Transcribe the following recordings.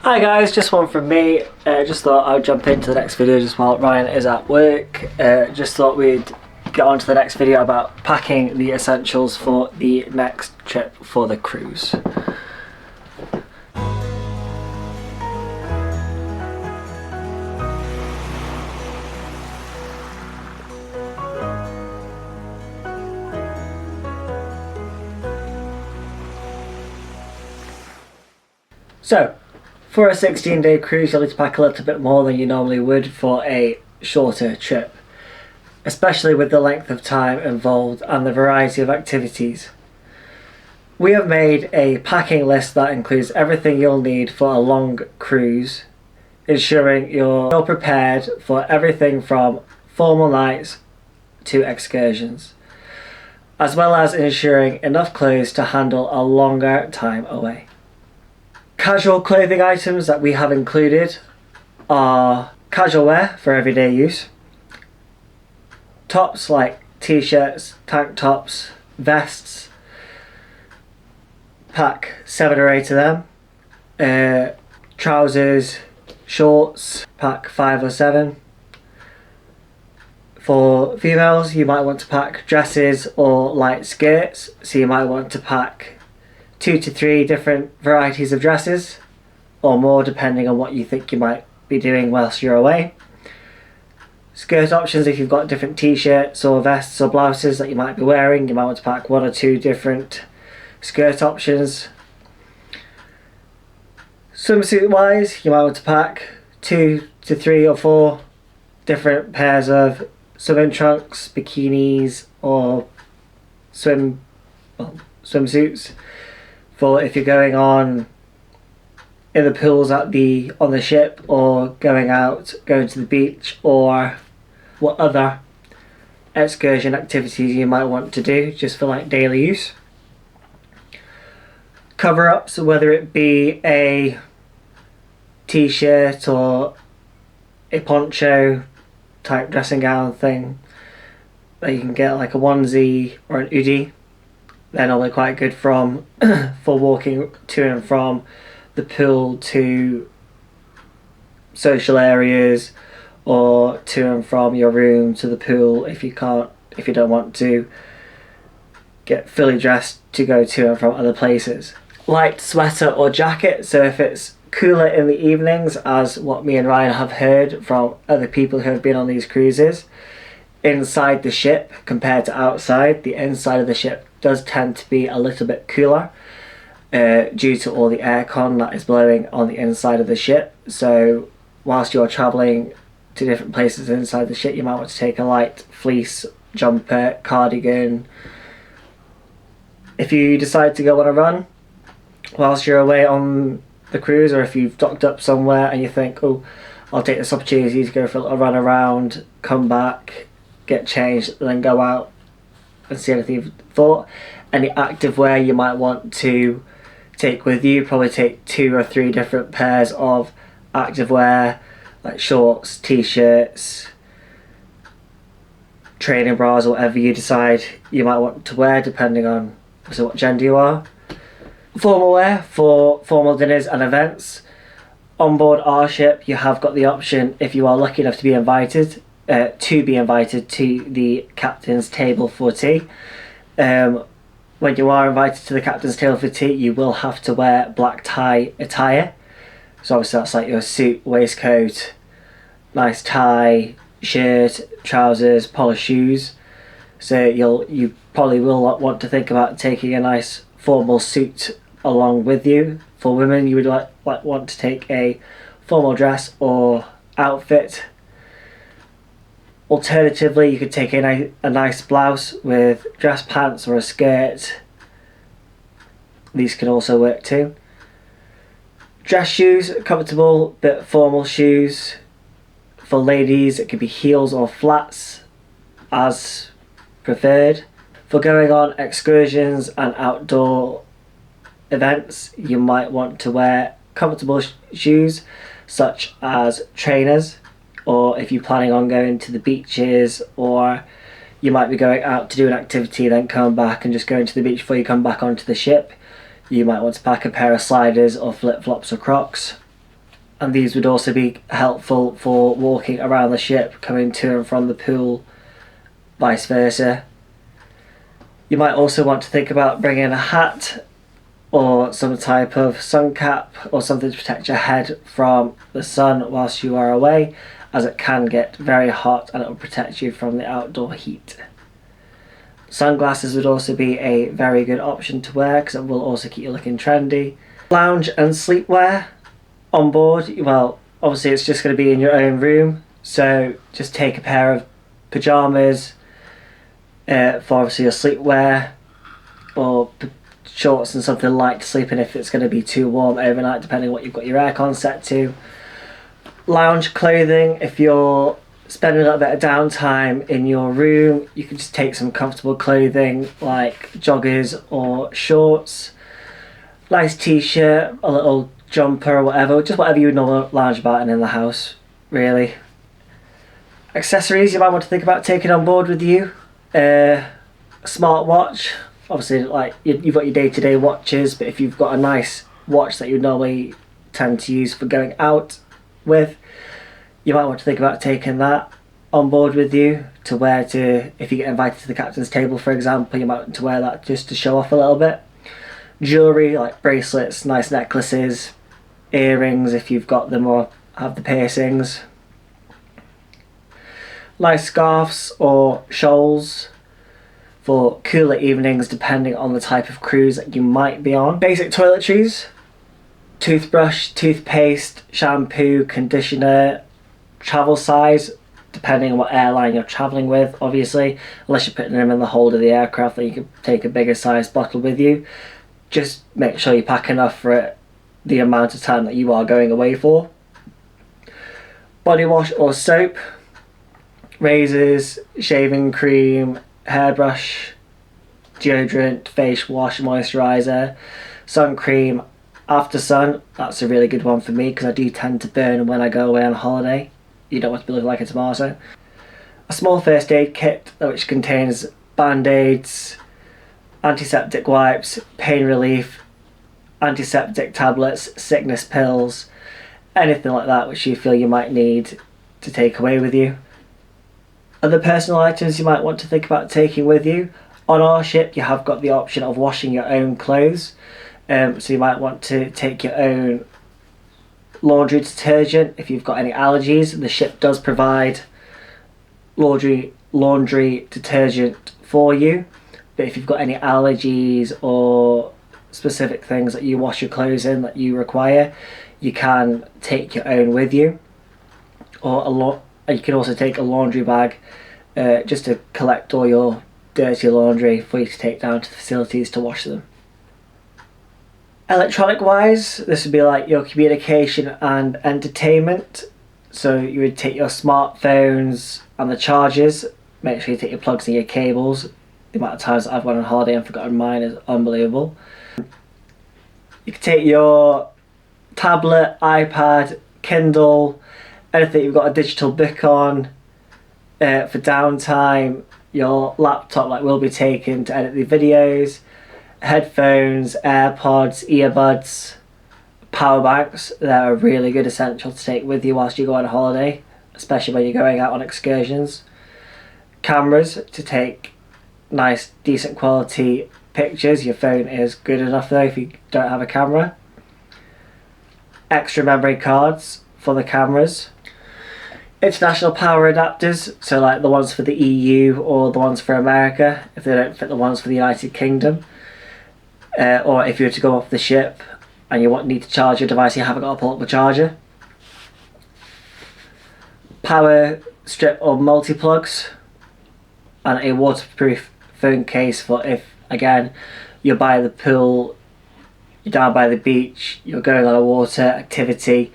Hi guys, just one from me. Just thought I'd jump into the next video just while Ryan is at work. Just thought we'd get on to the next video about packing the essentials for the next trip for the cruise. So, for a 16-day cruise, you'll need to pack a little bit more than you normally would for a shorter trip, especially with the length of time involved and the variety of activities. We have made a packing list that includes everything you'll need for a long cruise, ensuring you're prepared for everything from formal nights to excursions, as well as ensuring enough clothes to handle a longer time away. Casual clothing items that we have included are casual wear for everyday use, tops like t-shirts, tank tops, vests, pack 7 or 8 of them, trousers, shorts, pack 5 or 7. For females, you might want to pack dresses or light skirts, so you might want to pack 2 to 3 different varieties of dresses, or more depending on what you think you might be doing whilst you're away. Skirt options, if you've got different t-shirts or vests or blouses that you might be wearing, you might want to pack 1 or 2 different skirt options. Swimsuit wise, you might want to pack 2 to 3 or 4 different pairs of swimming trunks, bikinis or swimsuits. For if you're going on in the pools on the ship, or going to the beach, or what other excursion activities you might want to do just for like daily use. Cover-ups, whether it be a t-shirt or a poncho type dressing gown thing that you can get, like a onesie or an hoodie. They're normally quite good for walking to and from the pool to social areas, or to and from your room to the pool if you don't want to get fully dressed to go to and from other places. Light sweater or jacket, so if it's cooler in the evenings, as what me and Ryan have heard from other people who have been on these cruises, inside the ship compared to outside, the inside of the ship does tend to be a little bit cooler due to all the aircon that is blowing on the inside of the ship. So whilst you're travelling to different places inside the ship, you might want to take a light fleece jumper, cardigan. If you decide to go on a run whilst you're away on the cruise, or if you've docked up somewhere and you think, oh, I'll take this opportunity to go for a little run around, come back, get changed, and then go out and see anything you've thought. Any active wear you might want to take with you, probably take 2 or 3 different pairs of active wear, like shorts, t-shirts, training bras, or whatever you decide you might want to wear depending on what gender you are. Formal wear for formal dinners and events. On board our ship, you have got the option, if you are lucky enough to be invited to the captain's table for tea. When you are invited to the captain's table for tea, you will have to wear black tie attire. So obviously that's like your suit, waistcoat, nice tie, shirt, trousers, polished shoes. So you probably will want to think about taking a nice formal suit along with you. For women, you would want to take a formal dress or outfit. Alternatively, you could take a nice blouse with dress pants or a skirt. These can also work too. Dress shoes, comfortable but formal shoes. For ladies, it could be heels or flats, as preferred. For going on excursions and outdoor events, you might want to wear comfortable shoes such as trainers, or if you're planning on going to the beaches, or you might be going out to do an activity then come back and just going to the beach before you come back onto the ship, you might want to pack a pair of sliders or flip-flops or Crocs. and these would also be helpful for walking around the ship, coming to and from the pool, vice versa. You might also want to think about bringing a hat or some type of sun cap or something to protect your head from the sun whilst you are away, as it can get very hot and it will protect you from the outdoor heat. Sunglasses would also be a very good option to wear because it will also keep you looking trendy. Lounge and sleepwear on board, well, obviously it's just going to be in your own room, so just take a pair of pyjamas for obviously your sleepwear, or shorts and something light to sleep in if it's going to be too warm overnight, depending on what you've got your aircon set to. Lounge clothing, if you're spending a little bit of downtime in your room, you can just take some comfortable clothing like joggers or shorts, nice t-shirt, a little jumper or whatever, just whatever you would normally lounge about in the house, really. Accessories you might want to think about taking on board with you. A smartwatch, obviously, like you've got your day-to-day watches, but if you've got a nice watch that you normally tend to use for going out with, you might want to think about taking that on board with you to wear to, if you get invited to the captain's table, for example, you might want to wear that just to show off a little bit. Jewellery, like bracelets, nice necklaces, earrings if you've got them or have the piercings. Nice scarves or shawls for cooler evenings depending on the type of cruise that you might be on. Basic toiletries, toothbrush, toothpaste, shampoo, conditioner, travel size depending on what airline you're travelling with, obviously, unless you're putting them in the hold of the aircraft, then you can take a bigger size bottle with you. Just make sure you pack enough for it, the amount of time that you are going away for. Body wash or soap, razors, shaving cream, hairbrush, deodorant, face wash, moisturiser, sun cream. After sun, that's a really good one for me because I do tend to burn when I go away on holiday. You don't want to be looking like a tomato. A small first aid kit which contains band-aids, antiseptic wipes, pain relief, antiseptic tablets, sickness pills, anything like that which you feel you might need to take away with you. Other personal items you might want to think about taking with you. On our ship you have got the option of washing your own clothes, so you might want to take your own laundry detergent if you've got any allergies. The ship does provide laundry detergent for you, but if you've got any allergies or specific things that you wash your clothes in that you require, you can take your own with you. Or you can also take a laundry bag just to collect all your dirty laundry for you to take down to the facilities to wash them. Electronic wise, this would be like your communication and entertainment. So you would take your smartphones and the chargers, make sure you take your plugs and your cables. The amount of times I've gone on holiday and forgotten mine is unbelievable. You could take your tablet, iPad, Kindle, anything you've got a digital book on for downtime. Your laptop, like we'll be taking to edit the videos. Headphones, AirPods, earbuds, power banks. They're a really good essential to take with you whilst you go on holiday, especially when you're going out on excursions. Cameras to take nice, decent quality pictures. Your phone is good enough though if you don't have a camera. Extra memory cards for the cameras. International power adapters, so like the ones for the EU or the ones for America if they don't fit the ones for the United Kingdom. Or if you were to go off the ship and you need to charge your device, you haven't got a portable charger. Power strip or multi-plugs, and a waterproof phone case for if, again, you're by the pool, you're down by the beach, you're going on a water activity,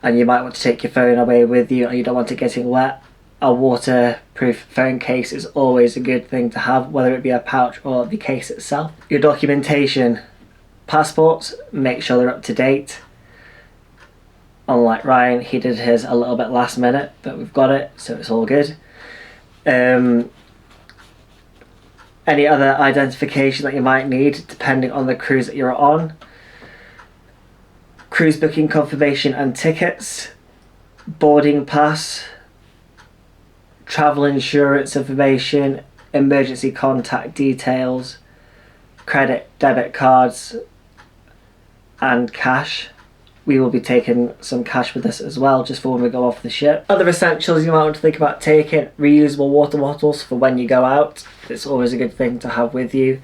and you might want to take your phone away with you and you don't want it getting wet. A waterproof phone case is always a good thing to have, whether it be a pouch or the case itself. Your documentation, passports, make sure they're up to date. Unlike Ryan, he did his a little bit last minute, but we've got it, so it's all good. Any other identification that you might need, depending on the cruise that you're on. cruise booking confirmation and tickets, boarding pass, travel insurance information, emergency contact details, credit, debit cards, and cash. We will be taking some cash with us as well, just for when we go off the ship. Other essentials you might want to think about taking: reusable water bottles for when you go out. It's always a good thing to have with you.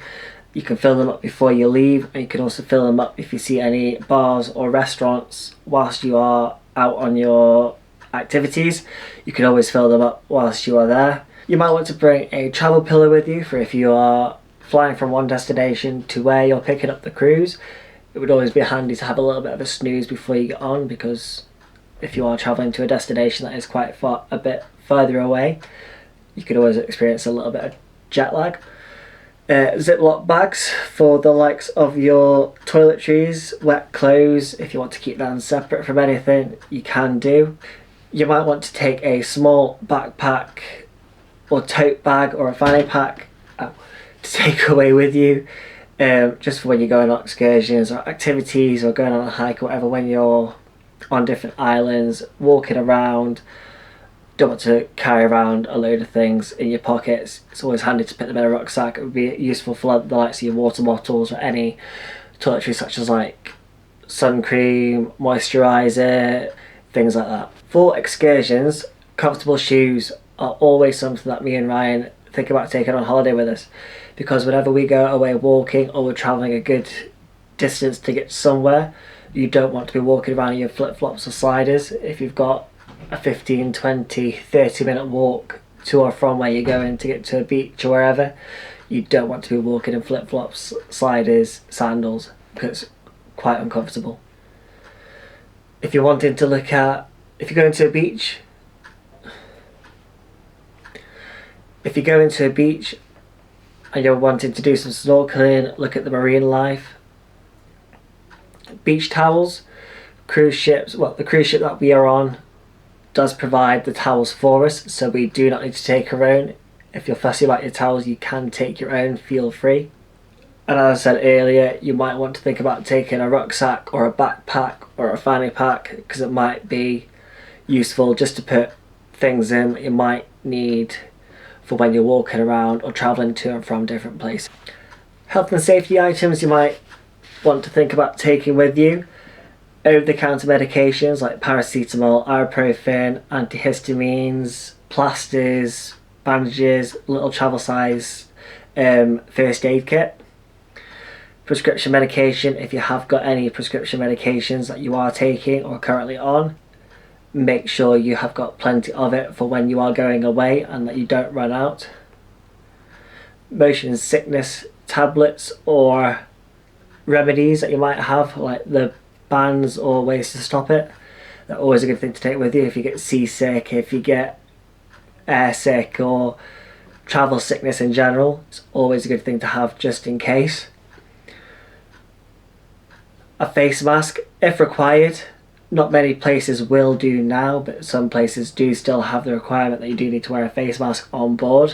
You can fill them up before you leave, and you can also fill them up if you see any bars or restaurants whilst you are out on your activities. You can always fill them up whilst you are there. You might want to bring a travel pillow with you for if you are flying from one destination to where you're picking up the cruise. It would always be handy to have a little bit of a snooze before you get on, because if you are travelling to a destination that is quite far, a bit further away, you could always experience a little bit of jet lag. Ziploc bags for the likes of your toiletries, wet clothes. If you want to keep them separate from anything, you can do. You might want to take a small backpack or tote bag or a fanny pack to take away with you, just for when you're going on excursions or activities or going on a hike or whatever, when you're on different islands, walking around. Don't want to carry around a load of things in your pockets. It's always handy to put them in a rucksack. It would be useful for the likes of your water bottles or any toiletries such as like sun cream, moisturiser, things like that. For excursions, comfortable shoes are always something that me and Ryan think about taking on holiday with us, because whenever we go away walking or we're travelling a good distance to get somewhere, you don't want to be walking around in your flip-flops or sliders. If you've got a 15, 20, 30 minute walk to or from where you're going to get to a beach or wherever, you don't want to be walking in flip-flops, sliders, sandals, because it's quite uncomfortable. If you're wanting to look at, if you're going to a beach, and you're wanting to do some snorkeling, look at the marine life, beach towels, cruise ships, well, the cruise ship that we are on does provide the towels for us, so we do not need to take our own. If you're fussy about your towels, you can take your own, feel free. And as I said earlier, you might want to think about taking a rucksack or a backpack or a fanny pack, because it might be useful just to put things in that you might need for when you're walking around or travelling to and from different places. Health and safety items you might want to think about taking with you: over-the-counter medications like paracetamol, ibuprofen, antihistamines, plasters, bandages, little travel size first aid kit. Prescription medication, if you have got any prescription medications that you are taking or currently on, make sure you have got plenty of it for when you are going away and that you don't run out. Motion sickness tablets or remedies that you might have, like the bands or ways to stop it, they're always a good thing to take with you if you get seasick, if you get air sick or travel sickness in general. It's always a good thing to have just in case. A face mask if required. Not many places will do now, but some places do still have the requirement that you do need to wear a face mask on board.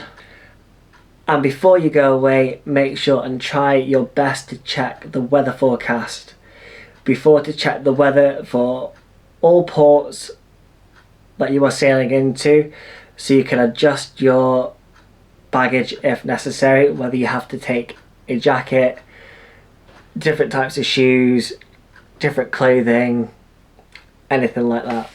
And before you go away, make sure and try your best to check the weather forecast before to check the weather for all ports that you are sailing into, so you can adjust your baggage if necessary, whether you have to take a jacket, different types of shoes, different clothing, anything like that.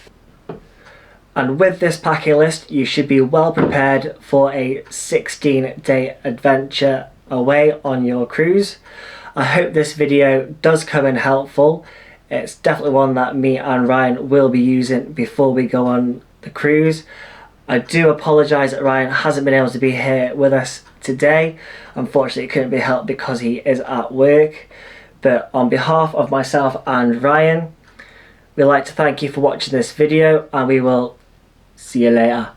And with this packing list, you should be well prepared for a 16-day adventure away on your cruise. I hope this video does come in helpful. It's definitely one that me and Ryan will be using before we go on the cruise. I do apologise that Ryan hasn't been able to be here with us today. Unfortunately, it couldn't be helped because he is at work. But on behalf of myself and Ryan, we'd like to thank you for watching this video, and we will see you later.